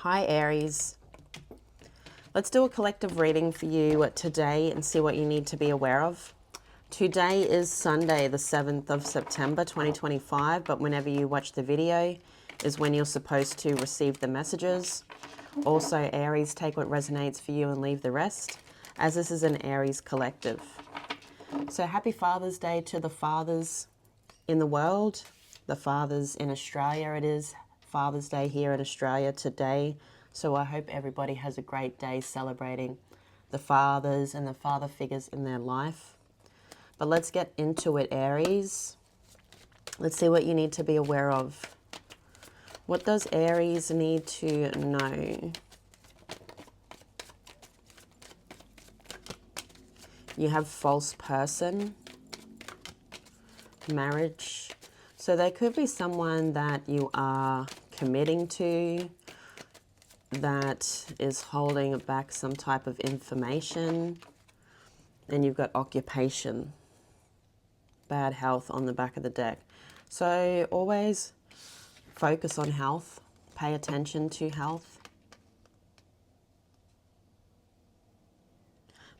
Hi Aries. Let's do a collective reading for you today and see what you need to be aware of. Today is Sunday, the 7th of September 2025, but whenever you watch the video is when you're supposed to receive the messages. Also, Aries, take what resonates for you and leave the rest, as this is an Aries collective. So happy Father's Day to the fathers in the world, the fathers in Australia. It is Father's Day here in Australia today. So I hope everybody has a great day celebrating the fathers and the father figures in their life. But let's get into it, Aries. Let's see what you need to be aware of. What does Aries need to know? You have false person, marriage. So there could be someone that you are committing to that is holding back some type of information. And you've got occupation, bad health on the back of the deck. So always focus on health, pay attention to health.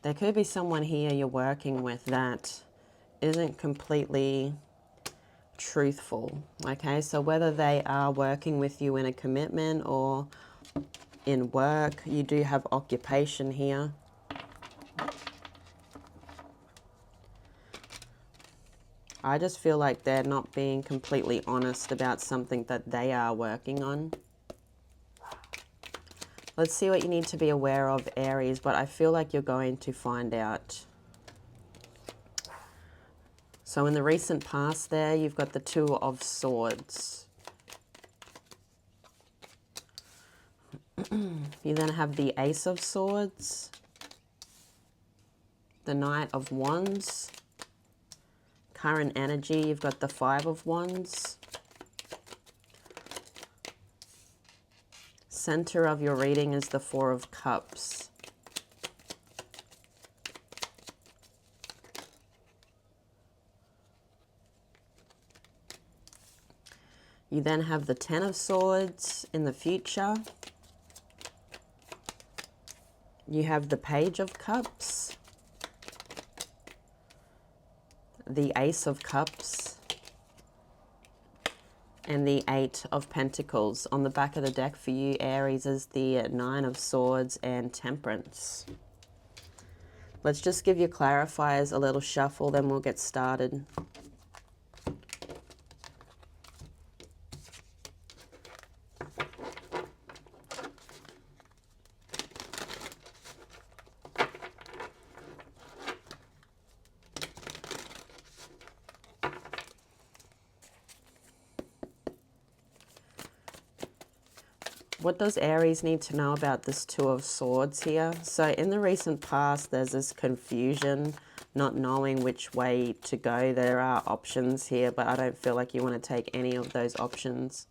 There could be someone here you're working with that isn't completely truthful, okay? So whether they are working with you in a commitment or in work, you do have occupation here. I just feel like they're not being completely honest about something that they are working on. Let's see what you need to be aware of, Aries, but I feel like you're going to find out. So in the recent past there, you've got the Two of Swords. You then have the Ace of Swords, the Knight of Wands. Current energy, you've got the Five of Wands. Center of your reading is the Four of Cups. You then have the Ten of Swords in the future. You have the Page of Cups, the Ace of Cups, and the Eight of Pentacles. On the back of the deck for you, Aries, is the Nine of Swords and Temperance. Let's just give your clarifiers a little shuffle, then we'll get started. What does Aries need to know about this Two of Swords here? So in the recent past, there's this confusion, not knowing which way to go. There are options here, but I don't feel like you want to take any of those options.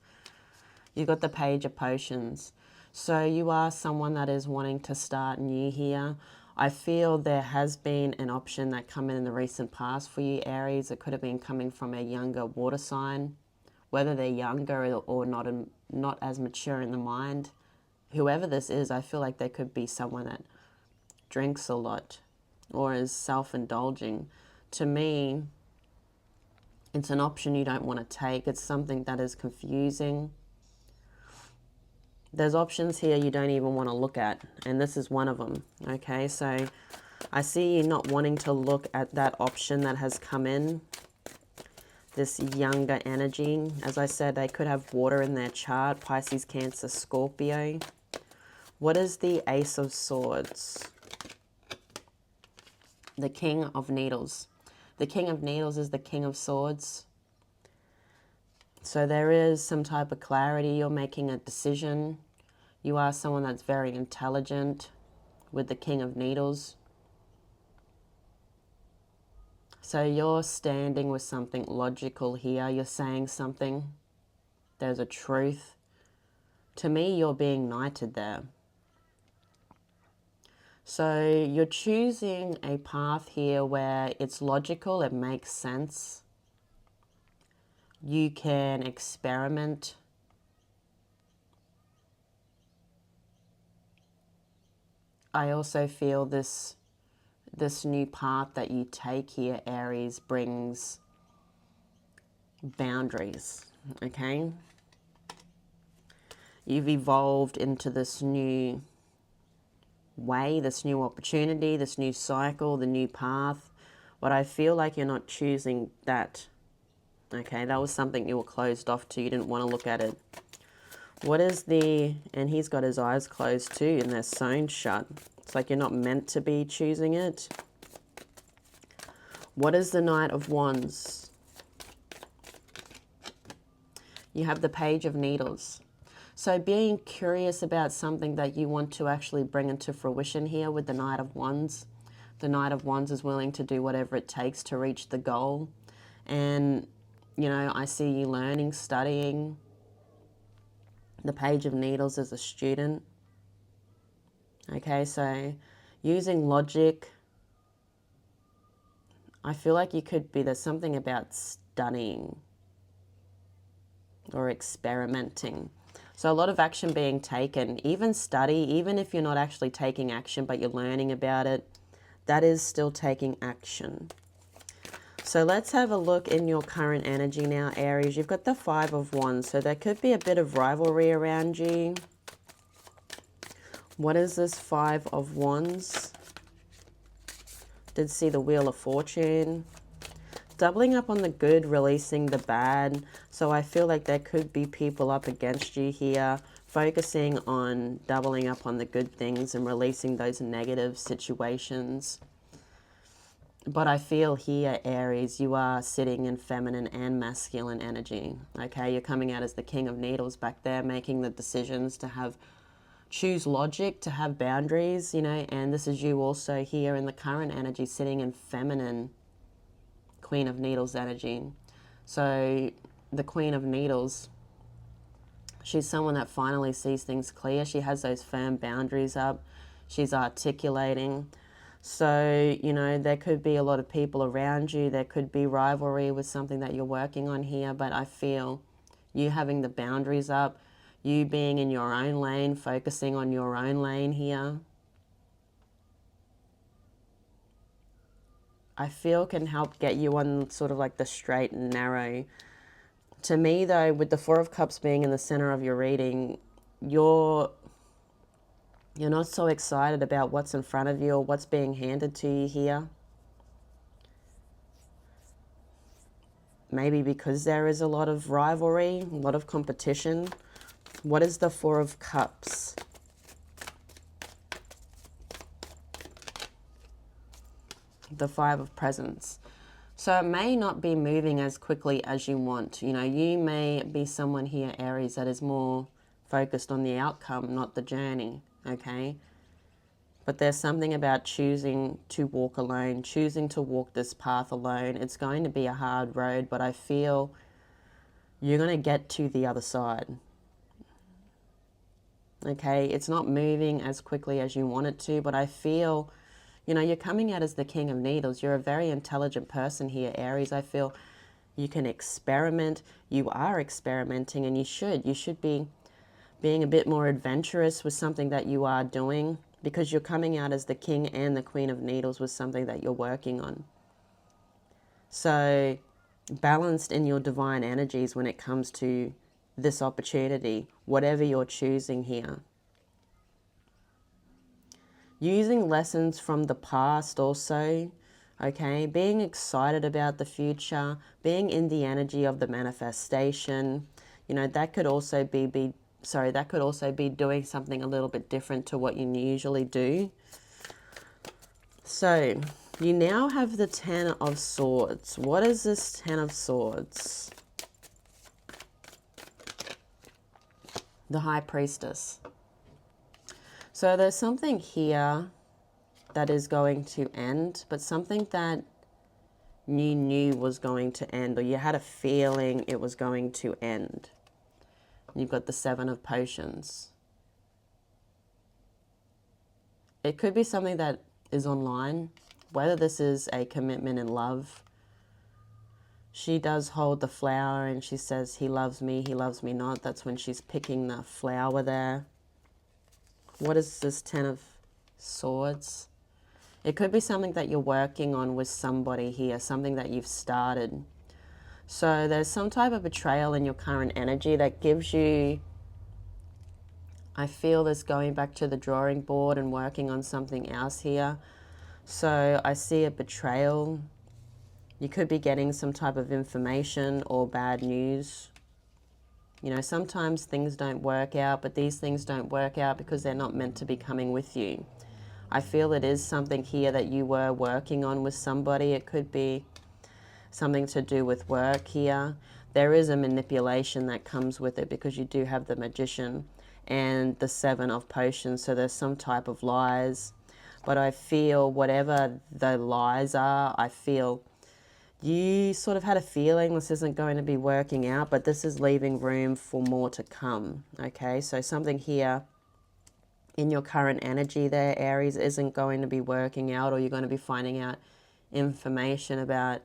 You've got the Page of Potions. So you are someone that is wanting to start new here. I feel there has been an option that come in the recent past for you, Aries. It could have been coming from a younger water sign, whether they're younger or not as mature in the mind. Whoever this is, I feel like there could be someone that drinks a lot or is self-indulging. To me, it's an option you don't want to take. It's something that is confusing. There's options here you don't even want to look at, and this is one of them, okay? So I see you not wanting to look at that option that has come in, this younger energy. As I said, they could have water in their chart, Pisces, Cancer, Scorpio. What is the Ace of Swords? The King of Needles. The King of Needles is the King of Swords. So there is some type of clarity. You're making a decision. You are someone that's very intelligent with the King of Needles. So you're standing with something logical here. You're saying something. There's a truth. To me, you're being knighted there. So you're choosing a path here where it's logical, it makes sense. You can experiment. I also feel this new path that you take here, Aries, brings boundaries, okay? You've evolved into this new way, this new opportunity, this new cycle, the new path. But I feel like you're not choosing that, okay? That was something you were closed off to. You didn't want to look at it. What is the, and he's got his eyes closed too and they're sewn shut. It's like you're not meant to be choosing it. What is the Knight of Wands? You have the Page of Needles. So being curious about something that you want to actually bring into fruition here with the Knight of Wands. The Knight of Wands is willing to do whatever it takes to reach the goal. And, you know, I see you learning, studying. The Page of Needles as a student. Okay, so using logic. I feel like you could be, there's something about studying or experimenting. So a lot of action being taken, even study, even if you're not actually taking action, but you're learning about it, that is still taking action. So let's have a look in your current energy now, Aries. You've got the Five of Wands, so there could be a bit of rivalry around you. What is this Five of Wands? Did see the Wheel of Fortune. Doubling up on the good, releasing the bad. So I feel like there could be people up against you here, focusing on doubling up on the good things and releasing those negative situations. But I feel here, Aries, you are sitting in feminine and masculine energy. Okay, you're coming out as the King of Needles back there, making the decisions to choose logic, to have boundaries, you know, and this is you also here in the current energy, sitting in feminine Queen of Needles energy. So the Queen of Needles, she's someone that finally sees things clear. She has those firm boundaries up. She's articulating. So, you know, there could be a lot of people around you. There could be rivalry with something that you're working on here. But I feel you having the boundaries up, you being in your own lane, focusing on your own lane here, I feel can help get you on sort of like the straight and narrow. To me, though, with the Four of Cups being in the center of your reading, you're not so excited about what's in front of you or what's being handed to you here. Maybe because there is a lot of rivalry, a lot of competition. What is the Four of Cups? The Five of Presents. So it may not be moving as quickly as you want. You know, you may be someone here, Aries, that is more focused on the outcome, not the journey, okay? But there's something about choosing to walk alone, choosing to walk this path alone. It's going to be a hard road, but I feel you're going to get to the other side. Okay, it's not moving as quickly as you want it to, but I feel, you know, you're coming out as the King of Needles. You're a very intelligent person here, Aries. I feel you can experiment. You are experimenting, and you should be being a bit more adventurous with something that you are doing, because you're coming out as the King and the Queen of Needles with something that you're working on. So balanced in your divine energies when it comes to this opportunity, whatever you're choosing here. Using lessons from the past also, okay? Being excited about the future, being in the energy of the manifestation, you know, that could also be doing something a little bit different to what you usually do. So you now have the Ten of Swords. What is this Ten of Swords? The High Priestess. So there's something here that is going to end, but something that you knew was going to end, or you had a feeling it was going to end. You've got the Seven of Potions. It could be something that is online, whether this is a commitment in love. She does hold the flower and she says, he loves me not. That's when she's picking the flower there. What is this Ten of Swords. It could be something that you're working on with somebody here, something that you've started. So there's some type of betrayal in your current energy that gives you, I feel this going back to the drawing board and working on something else here. So I see a betrayal. You could be getting some type of information or bad news. You know, sometimes things don't work out, but these things don't work out because they're not meant to be coming with you. I feel it is something here that you were working on with somebody. It could be something to do with work here. There is a manipulation that comes with it because you do have the Magician and the Seven of Potions. So there's some type of lies. But I feel whatever the lies are, I feel you sort of had a feeling this isn't going to be working out, but this is leaving room for more to come. Okay, so something here in your current energy there, Aries, isn't going to be working out, or you're going to be finding out information about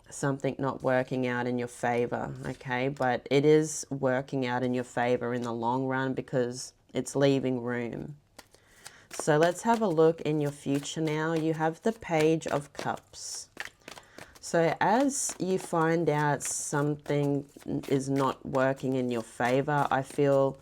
something not working out in your favor, okay? But it is working out in your favor in the long run because it's leaving room. So let's have a look in your future now. You have the Page of Cups. So as you find out something is not working in your favor, I feel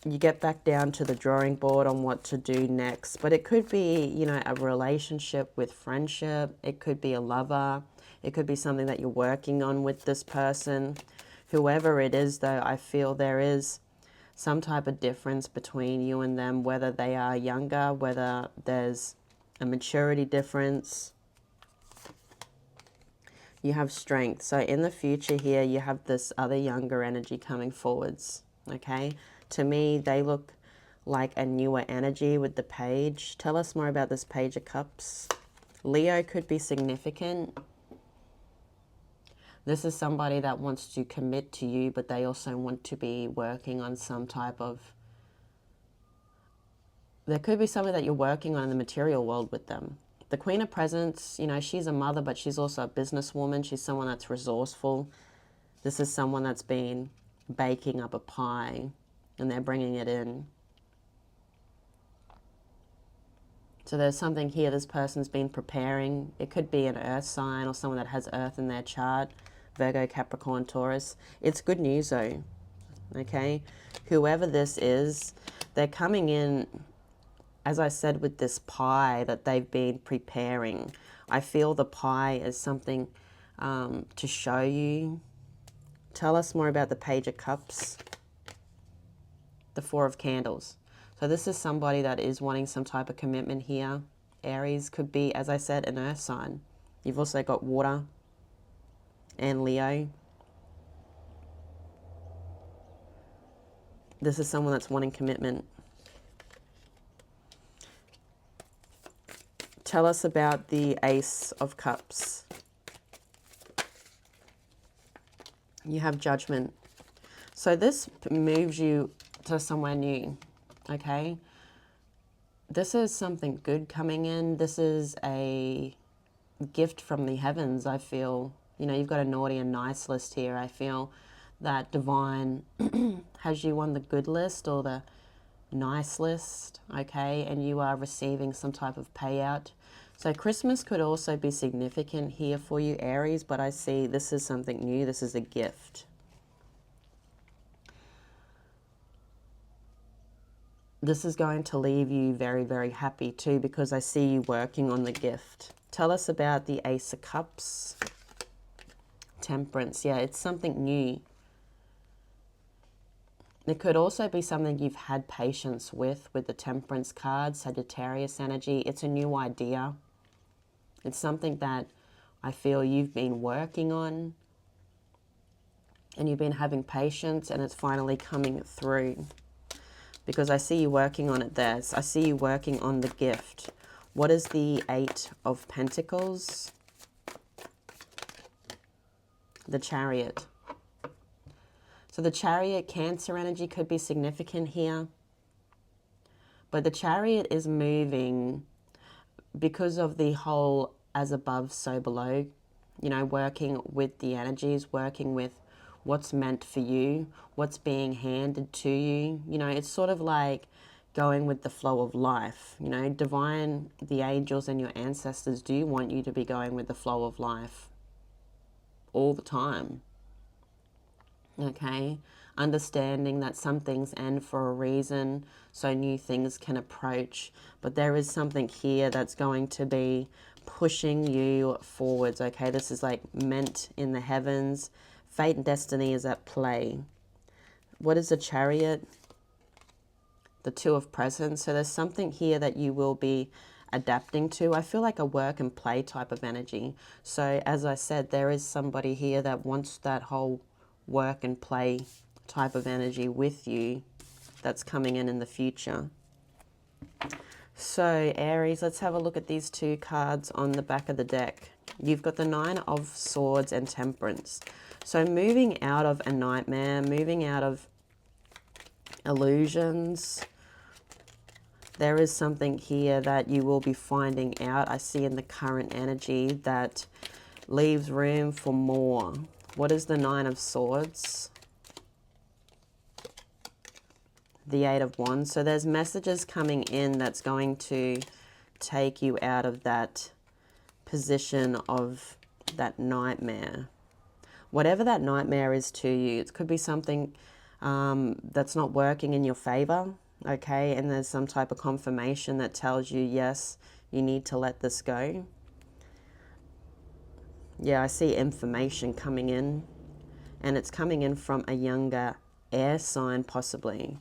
you get back down to the drawing board on what to do next. But it could be, you know, a relationship with friendship. It could be a lover. It could be something that you're working on with this person. Whoever it is, though, I feel there is some type of difference between you and them, whether they are younger, whether there's a maturity difference. You have strength. So in the future here, you have this other younger energy coming forwards, okay? To me, they look like a newer energy with the Page. Tell us more about this Page of Cups. Leo could be significant. This is somebody that wants to commit to you, but they also want to be working on some type of... There could be something that you're working on in the material world with them. The Queen of Presents, you know, she's a mother, but she's also a businesswoman. She's someone that's resourceful. This is someone that's been baking up a pie and they're bringing it in. So there's something here this person's been preparing. It could be an earth sign or someone that has earth in their chart. Virgo, Capricorn, Taurus. It's good news though, okay? Whoever this is, they're coming in, as I said, with this pie that they've been preparing. I feel the pie is something to show you. Tell us more about the Page of Cups. The Four of Candles. So this is somebody that is wanting some type of commitment here. Aries could be, as I said, an earth sign. You've also got water and Leo. This is someone that's wanting commitment. Tell us about the Ace of Cups. You have Judgment. So this moves you to somewhere new, okay? This is something good coming in. This is a gift from the heavens, I feel. You know, you've got a naughty and nice list here. I feel that divine has you on the good list or the nice list, okay? And you are receiving some type of payout. So Christmas could also be significant here for you, Aries, but I see this is something new. This is a gift. This is going to leave you very, very happy too, because I see you working on the gift. Tell us about the Ace of Cups. Temperance. Yeah, it's something new. It could also be something you've had patience with the Temperance card, Sagittarius energy. It's a new idea. It's something that I feel you've been working on and you've been having patience, and it's finally coming through. Because I see you working on it there. I see you working on the gift. What is the Eight of Pentacles? The Chariot. So the Chariot, Cancer energy could be significant here. But the Chariot is moving because of the whole as above, so below. You know, working with the energies, working with what's meant for you, what's being handed to you. You know, it's sort of like going with the flow of life. You know, divine, the angels and your ancestors do want you to be going with the flow of life all the time. Okay, understanding that some things end for a reason, so new things can approach, but there is something here that's going to be pushing you forwards. Okay, this is like meant in the heavens. Fate and destiny is at play. What is the Chariot? The Two of Presents. So there's something here that you will be adapting to. I feel like a work and play type of energy. So as I said, there is somebody here that wants that whole work and play type of energy with you that's coming in the future. So Aries, let's have a look at these two cards on the back of the deck. You've got the Nine of Swords and Temperance. So moving out of a nightmare, moving out of illusions. There is something here that you will be finding out. I see in the current energy that leaves room for more. What is the Nine of Swords? The Eight of Wands. So there's messages coming in that's going to take you out of that position of that nightmare. Whatever that nightmare is to you, it could be something that's not working in your favor, okay? And there's some type of confirmation that tells you, yes, you need to let this go. Yeah, I see information coming in, and it's coming in from a younger air sign, possibly.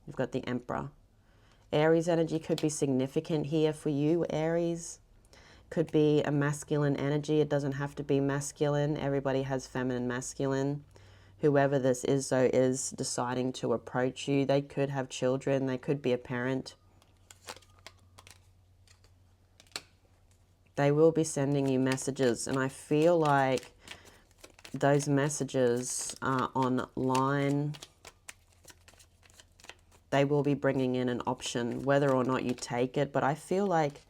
You've got the Emperor. Aries energy could be significant here for you, Aries. Could be a masculine energy. It doesn't have to be masculine. Everybody has feminine, masculine. Whoever this is, though, is deciding to approach you. They could have children. They could be a parent. They will be sending you messages, and I feel like those messages are online. They will be bringing in an option, whether or not you take it, but I feel like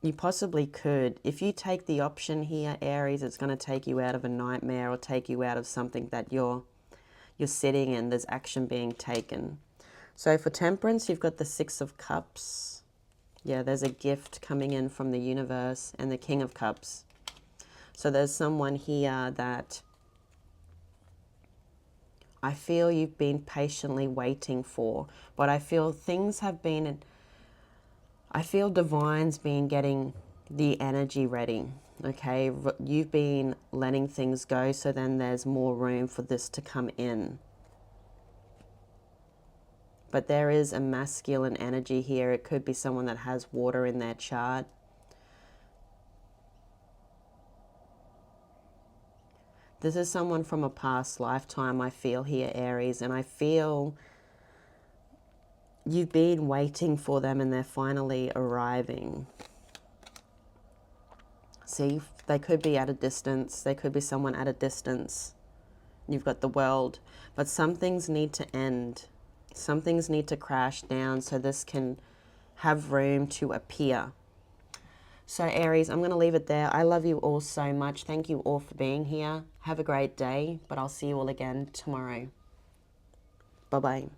you possibly could. If you take the option here, Aries, it's going to take you out of a nightmare or take you out of something that you're sitting in. There's action being taken. So for Temperance, you've got the Six of Cups. Yeah, there's a gift coming in from the universe, and the King of Cups. So there's someone here that I feel you've been patiently waiting for, but I feel things have been, I feel Divine's been getting the energy ready, okay? You've been letting things go, so then there's more room for this to come in. But there is a masculine energy here. It could be someone that has water in their chart. This is someone from a past lifetime, I feel here, Aries, and I feel you've been waiting for them and they're finally arriving. See, they could be at a distance. They could be someone at a distance. You've got the World. But some things need to end. Some things need to crash down so this can have room to appear. So Aries, I'm going to leave it there. I love you all so much. Thank you all for being here. Have a great day, but I'll see you all again tomorrow. Bye-bye.